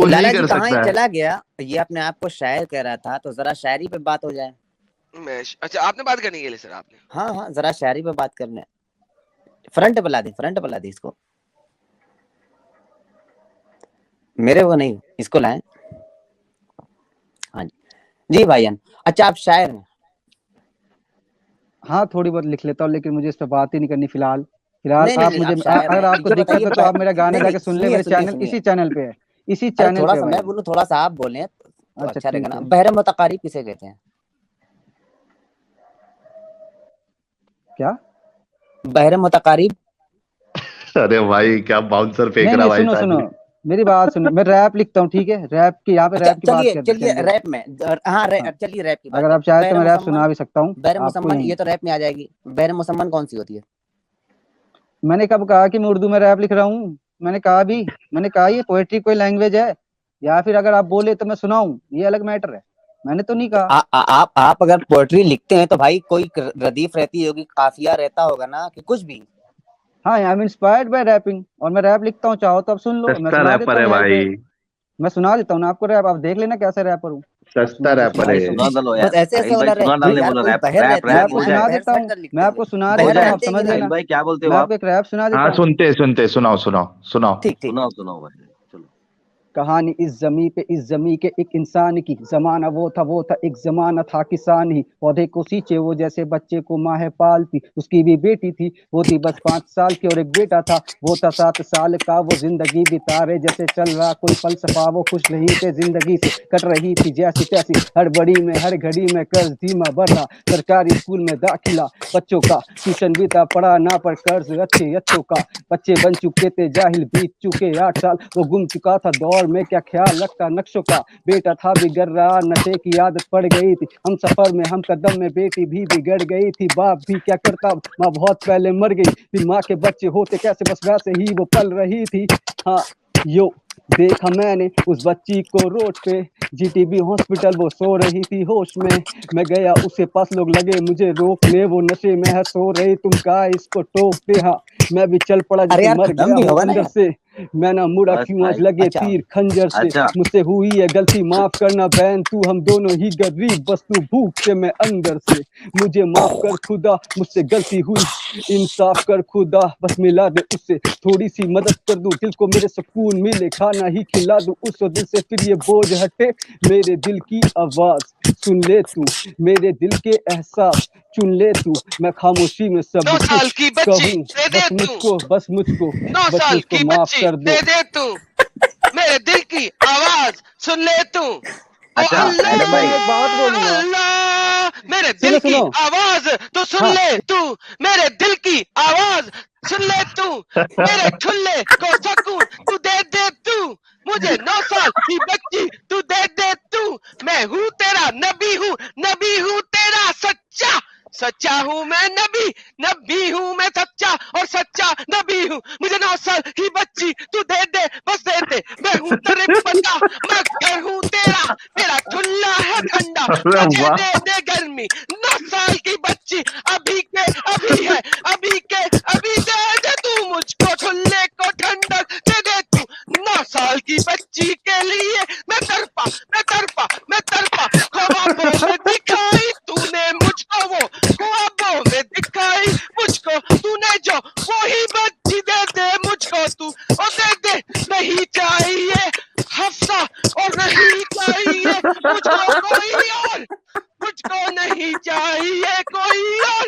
वो लाला नहीं जी कर कहाँ ही सकता है। चला गया, ये अपने आप को शायर कह रहा था, तो जरा शायरी पे बात हो जाए। अच्छा आपने बात करने के लिए सर आपने? हाँ हाँ, जरा शायरी पे बात करने। फ्रंट बुला दे, फ्रंट बुला दे इसको, मेरे वो नहीं, इसको लाए। हाँ जी भाईजान। अच्छा आप शायर हैं? हाँ थोड़ी बहुत लिख लेता हूँ, लेकिन मुझे इस पे बात ही नहीं करनी फिलहाल। फिलहाल नहीं नहीं आप नहीं, मुझे आप शायर अगर हैं, आपको ये दिक्कत बताइए है तो आप मेरा गाना नहीं जाके नहीं, सुन ले, सुनिए मेरे सुनिए चैनल, सुनिए। इसी चैनल पे है, इसी अरे चैनल थोड़ा पे सा भाई। मैं बोलूं, थोड़ा सा आप बोले तो अच्छा अच्छा रहेगा ठीक ना। है। बहरे मुतकारिब किसे कहते हैं? क्या? बहरे मुतकारिब। अरे भाई क्या बाउंसर फेंक नहीं रहा नहीं, भाई सुनो सुनो, साहब। मेरी बात सुनो, मैं रैप लिखता हूँ, ठीक है, रैप की यहाँ पे अच्छा रैप की बात चलिए करते चलिए, चल रहे। रैप में, हाँ हाँ, चलिए रैप की बात अगर है। आप चाहे तो बहरे मैं रैप मुसम्मन, सुना भी सकता हूँ बहरे आपको मुसम्मन, यहीं। ये तो रैप में आ जाएगी। बहरे मुसम्मन कौन सी होती है? मैंने कब कहा कि मैं उर्दू में रैप लिख रहा हूँ? मैंने कहा भी, मैंने कहा ये पोएट्री कोई लैंग्वेज है, या फिर अगर आप बोले तो मैं सुनाऊं, ये अलग मैटर है, मैंने तो नहीं तो कहा। आप अगर पोएट्री लिखते हैं तो भाई कोई रदीफ रहती होगी, काफिया रहता होगा ना, कि कुछ भी। हाँ, I am inspired by rapping, और मैं रैप लिखता हूँ, चाहो तो आप सुन लो, मैं सस्ता सुना देता रैपर हूँ है यहीं पे। भाई, मैं सुना देता हूँ ना आपको रैप, आप देख लेना कैसे रैपर हूँ। आप सस्ता सुनो तो रैपर सुनो है भाई तो ये। सही। सुना दलो बस यार, ऐसे ऐसे साहिल वाला भाई सुना भाई डालने यार, बोलो, कोई रैप बहर रैप रहती मैं है रैप कि आपको हो बहर सुना जाए। देता बहर हूँ, सर लिखते मैं होंगे। आपको सुना बहर देता हो हूँ, जाए। आप रहते हैं समझ कि लेना। साहिल नहीं? भाई क्या बोलते हो मैं आप? आपको एक रैप सुना देता हाँ हूँ। सुनते सुनाओ सुनाओ सुनाओ। ठीक ठीक। सुनाओ भाई चलो। कहानी इस जमी पे, इस जमी के एक इंसान की, जमाना वो था एक जमाना था किसान ही, पौधे को सींचे वो जैसे बच्चे को माँ है पालती, उसकी भी बेटी थी, वो थी बस 5 साल की, और एक बेटा था वो था 7 साल का। वो जिंदगी बिता रहे जैसे चल रहा कोई फलसफा, वो खुश नहीं थे जिंदगी से, कट रही थी जैसी तैसी, हड़बड़ी में हर घड़ी में कर्ज धीमा बढ़ रहा, सरकारी स्कूल में दाखिला बच्चों का, ट्यूशन भी था पढ़ा ना पर कर्ज अच्छे अच्छों का, बच्चे बन चुके थे जाहिल, बीत चुके 8 साल, वो गुम चुका था दौर में, क्या ख्याल रखता नक्शों का, बेटा था बिगड़ रहा, नशे की आदत पड़ गई थी, हम सफर में हम कदम में, बेटी भी बिगड़ गई थी, बाप भी क्या करता, माँ बहुत पहले मर गई, फिर माँ के बच्चे होते कैसे, बस वैसे ही वो पल रही थी। हाँ यो, देखा मैंने उस बच्ची को रोड पे, जीटीबी हॉस्पिटल वो सो रही थी होश में, मैं गया उसके पास, लोग लगे मुझे रोकने, वो नशे में है सो रही, तुम कहा इसको टोकते। हाँ मैं भी चल पड़ा अरे जैसे यार मर खत्म गया भी हूँ होगा ना अंदर यार। से, मैं ना मुड़ा बस क्यों आज भाई। लगे अच्छा तीर खंजर से, अच्छा मुझसे हुई है गलती माफ करना बहन तू, हम दोनों ही गरीब बस तू भूख से मैं अंदर से, मुझे माफ कर खुदा मुझसे गलती हुई, इंसाफ कर खुदा बस मिला दे उससे, थोड़ी सी मदद कर दूं दिल को मेरे सुकून मिले, खाना ही खिला दूं उसको दिल से, फिर ये बोझ हटे, मेरे दिल की आवाज सुन ले तू, मेरे दिल के एहसास चुन ले तू, मैं खामोशी में सब 9 साल कुछ की बच्ची कहूँ, दे दे तू, बस मुझको 9 बस साल मुझको की माफ बच्ची कर दो। दे दे तू, मेरे दिल की आवाज सुन ले तू। ओ अच्छा अच्छा एडम मैं भाई। एक बात अल्लाह बोलूंगा, अल्लाह, मेरे दिल सुनो की सुनो। आवाज तो सुन हाँ ले तू, मेरे दिल की आवाज सुन ले तू, मेरे ठुल्ले को सकून तू दे दे तू, मुझे 9 साल की बच्ची तू दे दे तू, मैं हूँ तेरा नबी हूँ तेरा सच्चा, सच्चा हूँ मैं नबी हूँ मैं सच्चा, और सच्चा नबी हूँ, मुझे 9 साल की बच्ची तू दे दे बस दे दे, मैं हूँ तेरे पिता, मैं घर हूँ तेरा, तेरा ठुल्ला है ठंडा, अरे मुझे वाह। दे दे गर्मी, 9 साल की बच्ची अभी के अभी है, अभी के अभी दे दे तू, मुझको ठुल्ले को ठंडक दे दे तू, 9 साल की बच्ची के लिए मैं तड़पा ख्वाबों में दिखाई तूने मुझको, वो ख्वाबों में दिखाई मुझको तूने, जो वही बच्ची दे दे मुझको तू, ओ दे दे, नहीं चाहिए हफ्सा और नहीं चाहिए मुझको कोई और, मुझको नहीं चाहिए कोई और,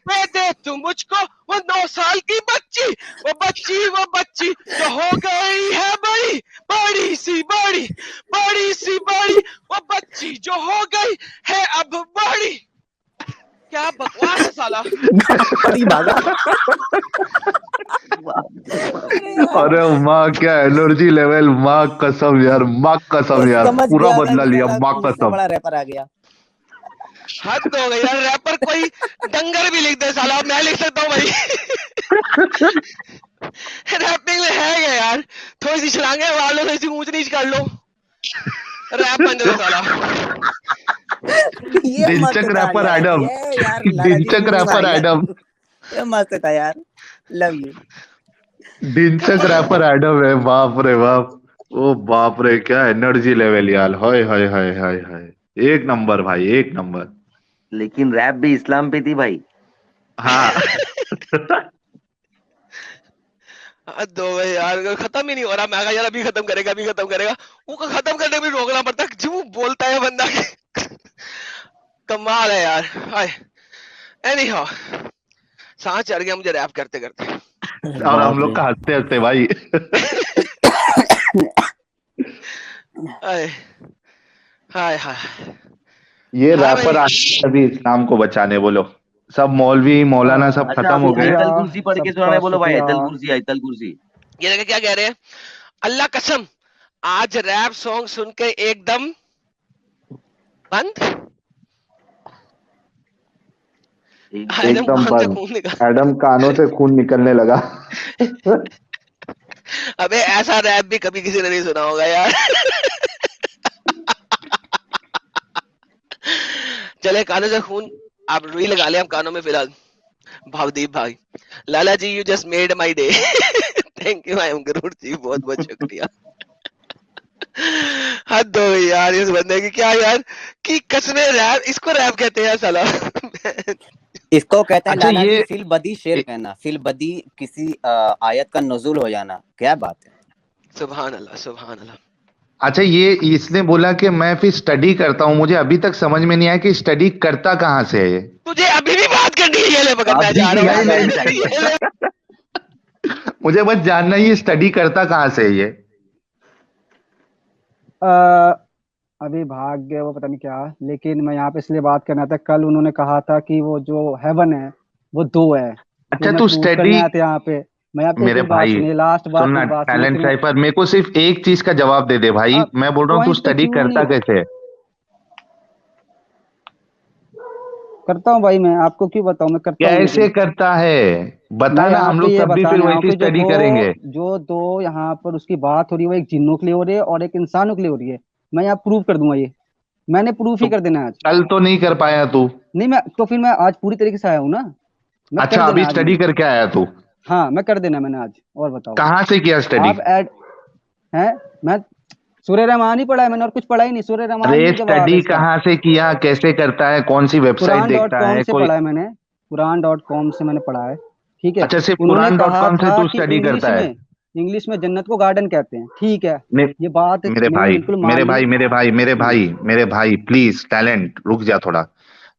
दे दे तू मुझको वो 9 साल की बच्ची, वो बच्ची जो हो गई है बड़ी, बड़ी सी बड़ी, वो बच्ची जो हो गई है अब बड़ी। क्या बकवास है साला। अरे भागा। अरे यार अरे माँ क्या एनर्जी लेवल, माँ कसम यार, माँ कसम यार, समझ पूरा गया मैं बदला कि लिया, साला माँ इतना कसम। बड़ा रैपर आ गया। हद हो गई यार, रैपर कोई डंगर भी लिख दे साला, मैं लिख सकता हूँ भाई। रैपिंग में है क्या यार, थोड़ी सी छलांगे मार लो, थोड़ी सी ऊंच नीच कर लो, रैप बन जाता साला। ये मस्त दिलचक था रैपर लाला जी, एडम, ये यार लाला जी दिलचक मीनिंग आ रैपर गया, एडम, ये मस्त था यार, लव यू। दिलचक रैपर एडम है, बाप रे बाप। ओ बाप रे, क्या एनर्जी लेवल यार, हाय हाय हाय हाय हाय, एक नंबर भाई, एक नंबर। लेकिन रैप भी इस्लाम पे थी भाई। हाँ। हद हो गई यार, खत्म ही नहीं हो रहा। मैं कहा यार अभी खत्म करेगा, अभी खत्म करेगा, वो खत्म करने में भी रोकना पड़ता है, जो बोलता है बंदा कमाल है यार। हाय, एनी हाउ, सांस चढ़ गया मुझे रैप करते करते। और हम बाप लोग रे। का हंसते हंसते भाई। हाय हाय हाय ये हाँ भाई। रैपर आए अभी इस्लाम को बचाने, बोलो। सब मौलवी मौलाना सब अच्छा, खत्म अभी हो गए। शुक्रिया, आयतल कुर्सी पढ़ के सबका सुनाने बोलो भाई, शुक्रिया। आयतल कुर्सी, आयतल कुर्सी। ये देखिए क्या कह रहे हैं, अल्लाह कसम आज रैप सॉन्ग सुन के एकदम बंद, एकदम एकदम कान से बंद। खून निकल। एडम कानों से खून निकलने लगा। अबे ऐसा रैप भी कभी किसी ने नहीं सुना होगा यार। चले कानों से खून, आप रुई लगा ले हम कानों में फिलहाल। भावदीप भाई, Lala ji you just made my day. Thank you, I am Garud ji, बहुत बहुत शुक्रिया। हद हो गई यार इस बंदे की, क्या यार कि कसमें रैप, इसको रैप कहते हैं साला। इसको कहते हैं अच्छा लाला जी ये फिल बदी शेर कहना, फिल बदी किसी आयत का नुज़ूल हो जाना, क्या बात है। सुभान अल्लाह, सुभान अल्लाह। अच्छा, ये इसने बोला कि मैं फिर स्टडी करता हूँ, मुझे अभी तक समझ में नहीं आया कि स्टडी करता कहाँ से है ये। तुझे अभी भी बात करनी है, ये ले पकड़, मैं अभी जा की रहा नहीं बात नहीं हूँ। आनी चाहिए। ये ले। मुझे बस जानना ही, ये स्टडी करता कहाँ से है ये। अ, अभी भाग गए वो, पता नहीं क्या। लेकिन मैं यहाँ पे इसलिए बात करना था, कल उन्होंने कहा था कि वो जो हेवन है वो दो है, वो अच्छा मैं तू प्रूव स्टडी, करने आया था यहाँ पे। मैं आपको मेरे एक बात भाई सुनिए, लास्ट बात, सुनना, मेरी बात सुनिए टैलेंट फिर मैं। साइफर, मेरे को सिर्फ एक चीज का जवाब दे दे भाई, अब मैं बोल रहा हूँ तू पॉइंट पे स्टडी क्यों करता नहीं कैसे है। करता हूँ भाई, मैं आपको क्यों बताऊँ, मैं करता हूँ कैसे लेकिन। करता है, मैं बता ना, यहाँ हम पे लोग ये तब भी फिर बताने आया हूँ वैसी कि स्टडी करेंगे। जो दो यहाँ पर उसकी बात हो रही है, वो एक जिन्नों के लिए हो रही है और एक इंसानों के लिए हो रही है। मैं यहाँ प्रूव कर दूंगा ये, मैंने प्रूफ तो ही कर देना है आज। कल तो नहीं कर पाया तू। नहीं, मैं तो फिर मैं आज पूरी तरीके से आया हूँ ना, मैं कर अच्छा देना अभी है आज स्टडी मैंने। करके आया तू, हाँ, मैं कर देना है मैंने आज, और बताओ। कहाँ से किया स्टडी। आप ऐड हैं, मैं सूर्य रहमान ही पढ़ा है मैंने, और कुछ पढ़ा ही नहीं, सूर्य रहमान अरे ही जवाब है स्टडी इसका। कहाँ से किया, कैसे करता है, कौन सी वेबसाइट कुरान डॉट देखता कॉम है से कोई। पढ़ा है मैंने, कुरान डॉट कॉम से मैंने पढ़ा है, ठीक है। अच्छा सिर्फ उन्होंने कुरान डॉट कहा कॉम से था तू कि स्टडी करता है। इंग्लिश में जन्नत को गार्डन कहते हैं, ठीक है। मे, ये बात मेरे मैंने भाई बिल्कुल मान मेरे ली। भाई मेरे भाई मेरे हम्म, भाई मेरे भाई प्लीज, टैलेंट रुक जा थोड़ा।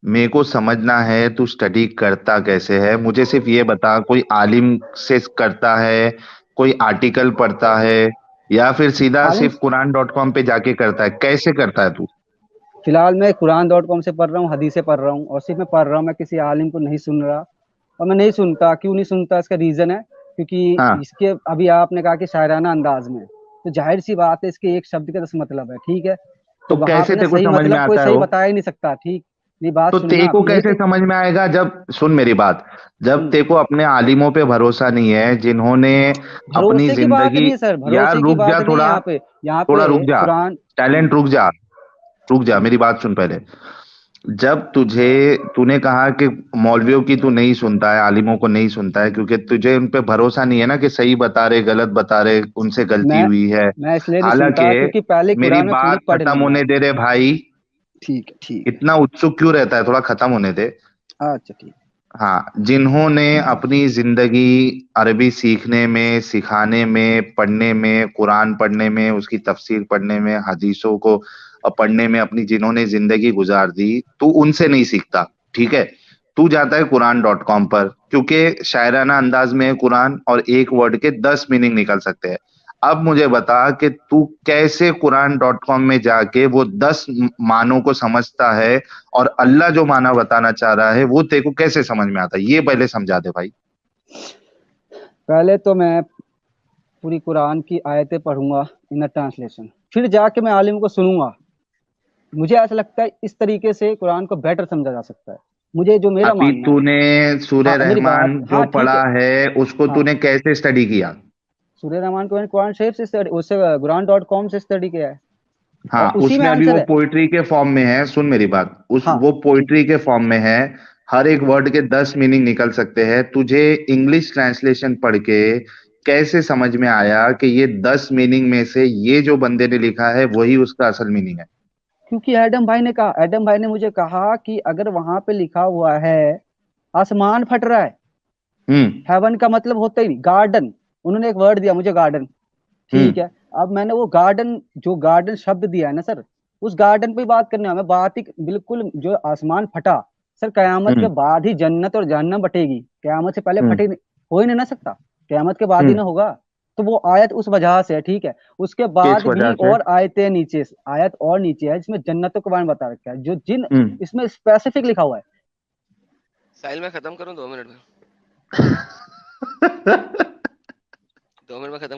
मेरे को समझना है तू स्टडी करता कैसे है, मुझे सिर्फ ये बता, कोई आलिम से करता है, कोई आर्टिकल पढ़ता है, या फिर सीधा आलिम, सिर्फ कुरान डॉट कॉम पे जाके करता है, कैसे करता है तू। फिलहाल मैं कुरान डॉट कॉम से पढ़ रहा हूँ, हदीसें पढ़ रहा हूँ, और सिर्फ मैं पढ़ रहा हूँ, मैं किसी आलिम को नहीं सुन रहा। और मैं नहीं सुनता, क्यों नहीं सुनता, इसका रीजन है क्योंकि हाँ इसके, अभी आपने कहा कि शायराना अंदाज में, तो जाहिर सी बात है इसके एक शब्द का 10 मतलब है, ठीक है। तो तो वहां कैसे पे ना तेरे को सही समझ में मतलब कोई आता है सही वो। बता ही नहीं सकता, ठीक। नहीं, बात तो सुने ना तेरे आप, को यही कैसे तो। समझ में आएगा, जब सुन मेरी बात, जब हम्म, तेरे को अपने आलिमों पे भरोसा नहीं है जिन्होंने अपनी भरोसे की बात जिंदगी। नहीं है सर, यार भरोसे की रुक जा बात नहीं है थोड़ा, यहाँ पे। यहाँ थोड़ा पे रुक जा, कुरान। टैलेंट रुक जा, रुक जा, हम्म, मेरी बात सुन पहले। जब तुझे, तूने कहा कि मौलवियों की तू नहीं सुनता है, आलिमों को नहीं सुनता है, क्योंकि तुझे उन पे भरोसा नहीं है ना कि सही बता रहे गलत बता रहे, उनसे गलती मैं हुई है। मैं इसलिए नहीं सुनता हालांकि क्योंकि पहले मेरी कुरान में पूरी बात पढ़ खत्म ली है। होने दे रहे भाई, ठीक है, ठीक है। इतना उत्सुक क्यों रहता है, थोड़ा खत्म होने दे। अच्छा, ठीक। हाँ, जिन्होंने अपनी जिंदगी अरबी सीखने में, सिखाने में, पढ़ने में, कुरान पढ़ने में, उसकी तफसीर पढ़ने में, हदीसों को पढ़ने में अपनी जिन्होंने जिंदगी गुजार दी, तू उनसे नहीं सीखता, ठीक है। तू जाता है कुरान डॉट कॉम पर, क्योंकि शायराना अंदाज में है कुरान, और एक वर्ड के 10 मीनिंग निकल सकते हैं। अब मुझे बता कि तू कैसे कुरान डॉट कॉम में जाके वो 10 मानों को समझता है, और अल्लाह जो माना बताना चाह रहा है वो तेरे को कैसे समझ में आता है, ये पहले समझा दे भाई। पहले तो मैं पूरी कुरान की आयतें पढ़ूंगा इन अ ट्रांसलेशन, फिर जाके मैं आलिम को सुनूंगा। मुझे ऐसा लगता है इस तरीके से कुरान को बेटर समझा जा सकता है, मुझे जो मेरा अभी मानना है। तूने सूर्य हाँ, मेरी बात, रहमान जो हाँ ठीक पढ़ा है। है उसको हाँ, तूने कैसे स्टडी किया। सूर्य रहमान को मैंने कुरान शरीफ से स्टडी, उससे कुरान डॉट कॉम से स्टडी किया है, और हाँ, उसी में उसमें अभी आंसर वो है। पोइट्री के फॉर्म में है, सुन मेरी बात, उस हाँ, वो ठीक। पोइट्री के फॉर्म में है। हर एक वर्ड के 10 मीनिंग निकल सकते हैं, तुझे इंग्लिश ट्रांसलेशन पढ़ के कैसे समझ में आया कि ये 10 मीनिंग में से ये जो बंदे ने लिखा है वही उसका असल मीनिंग है? क्योंकि एडम भाई ने मुझे कहा कि अगर वहां पे लिखा हुआ है आसमान फट रहा है, हेवन का मतलब होता ही नहीं गार्डन, उन्होंने एक वर्ड दिया मुझे गार्डन, ठीक है। अब मैंने वो गार्डन, जो गार्डन शब्द दिया है ना सर, उस गार्डन पे बात करने हमें बात ही बिल्कुल, जो आसमान फटा सर, कयामत के बाद ही जन्नत और जहन्नम बटेगी, कयामत से पहले फटे हो ही नहीं ना सकता, कयामत के बाद ही ना होगा। तो वो आयत उस वजह से है, ठीक है। उसके बाद भी और आयतें नीचे, आयत और नीचे है जिसमें जन्नतों के बारे में बता रखा है, जो जिन इसमें स्पेसिफिक लिखा हुआ है। साहिल मैं खत्म करूं 2 मिनट में? 2 मिनट में खत्म